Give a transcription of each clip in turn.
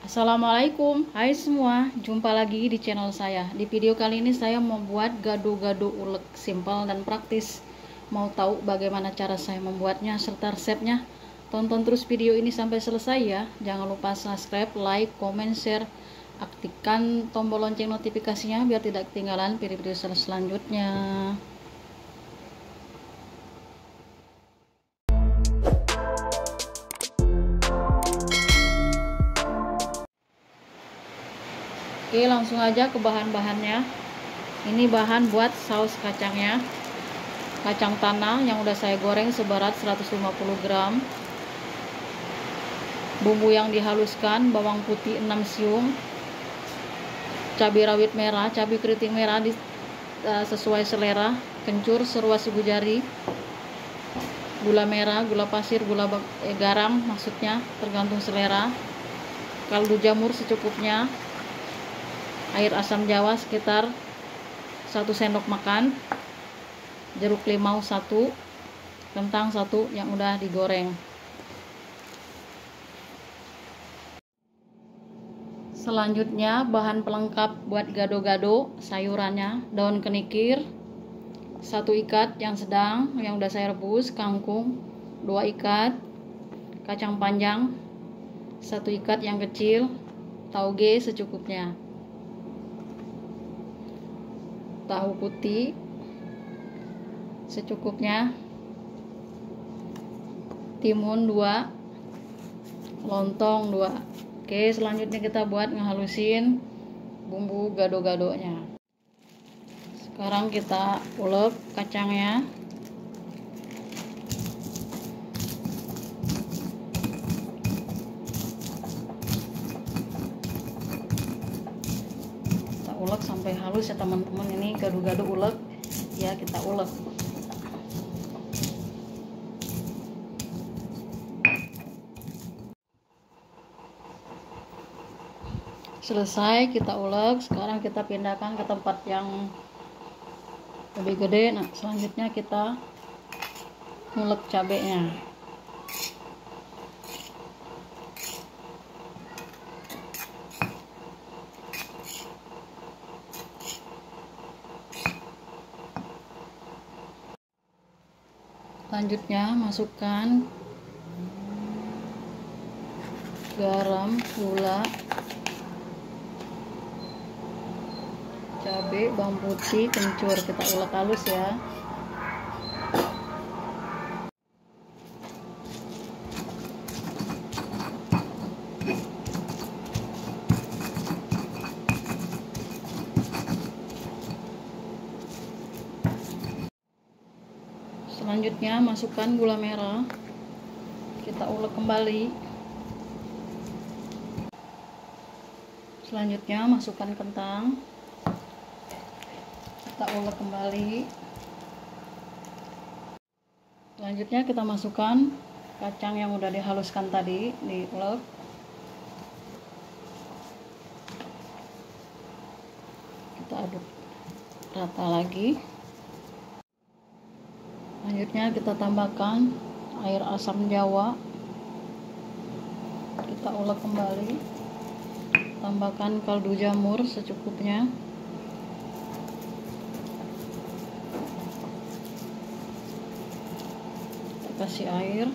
Assalamualaikum, hai semua, jumpa lagi di channel saya. Di video kali ini saya membuat gado-gado ulek simpel dan praktis. Mau tahu bagaimana cara saya membuatnya serta resepnya? Tonton terus video ini sampai selesai ya. Jangan lupa subscribe, like, comment, share. Aktifkan tombol lonceng notifikasinya biar tidak ketinggalan video-video selanjutnya. Oke, langsung aja ke bahan-bahannya. Ini bahan buat saus kacangnya. Kacang tanah yang udah saya goreng seberat 150 gram. Bumbu yang dihaluskan, bawang putih 6 siung. Cabai rawit merah, cabai keriting merah sesuai selera. Kencur seruas ibu jari. Gula merah, gula pasir, garam maksudnya, tergantung selera. Kaldu jamur secukupnya. Air asam jawa sekitar 1 sendok makan, jeruk limau 1, kentang 1 yang udah digoreng. Selanjutnya bahan pelengkap buat gado-gado, sayurannya, daun kenikir 1 ikat yang sedang yang udah saya rebus, kangkung 2 ikat, kacang panjang 1 ikat yang kecil, tauge secukupnya, tahu putih secukupnya, timun 2, lontong 2. Oke, selanjutnya kita buat ngehalusin bumbu gado-gadonya. Sekarang kita ulek kacangnya. Ulek sampai halus ya teman-teman. Ini gado-gado ulek ya, kita ulek. Selesai kita ulek, sekarang kita pindahkan ke tempat yang lebih gede. Nah, selanjutnya kita ngulek cabenya. Selanjutnya masukkan garam, gula, cabai, bawang putih, kencur, kita ulek halus ya. Selanjutnya masukkan gula merah, kita ulek kembali. Selanjutnya masukkan kentang, kita ulek kembali. Selanjutnya kita masukkan kacang yang udah dihaluskan tadi, diulek. Kita aduk rata lagi. Selanjutnya kita tambahkan air asam jawa, kita ulek kembali. Tambahkan kaldu jamur secukupnya. Kita kasih air.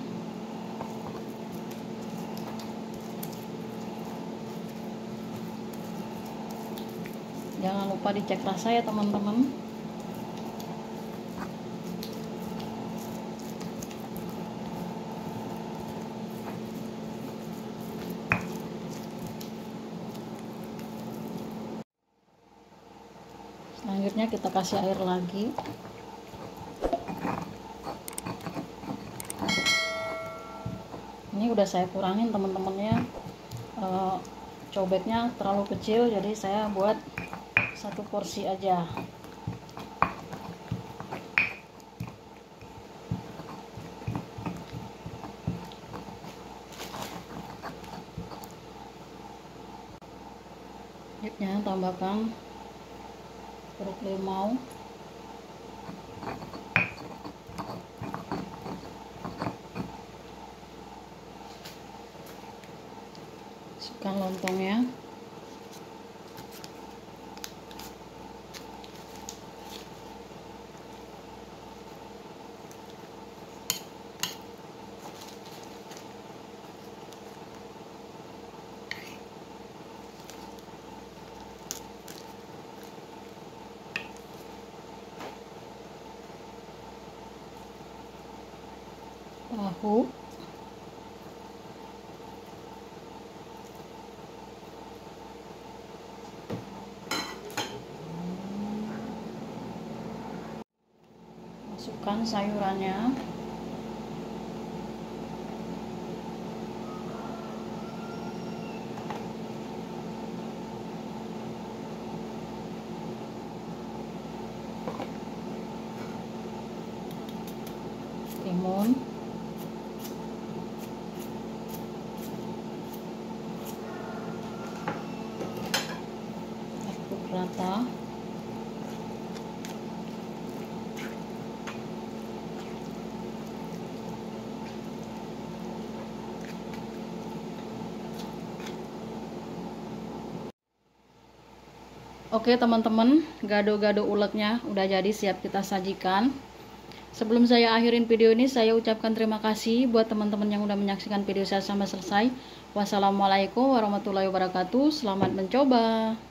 Jangan lupa dicek rasa ya teman-teman. Selanjutnya kita kasih air lagi. Ini udah saya kurangin teman-temannya, cobeknya terlalu kecil, jadi saya buat 1 porsi aja. Selanjutnya tambahkan jeruk limau, Masukkan lontongnya. Tahu, masukkan sayurannya. Timun, aduk rata. Oke teman-teman, gado-gado uleknya udah jadi, siap kita sajikan. Sebelum saya akhirin video ini, saya ucapkan terima kasih buat teman-teman yang udah menyaksikan video saya sampai selesai. Wassalamualaikum warahmatullahi wabarakatuh. Selamat mencoba.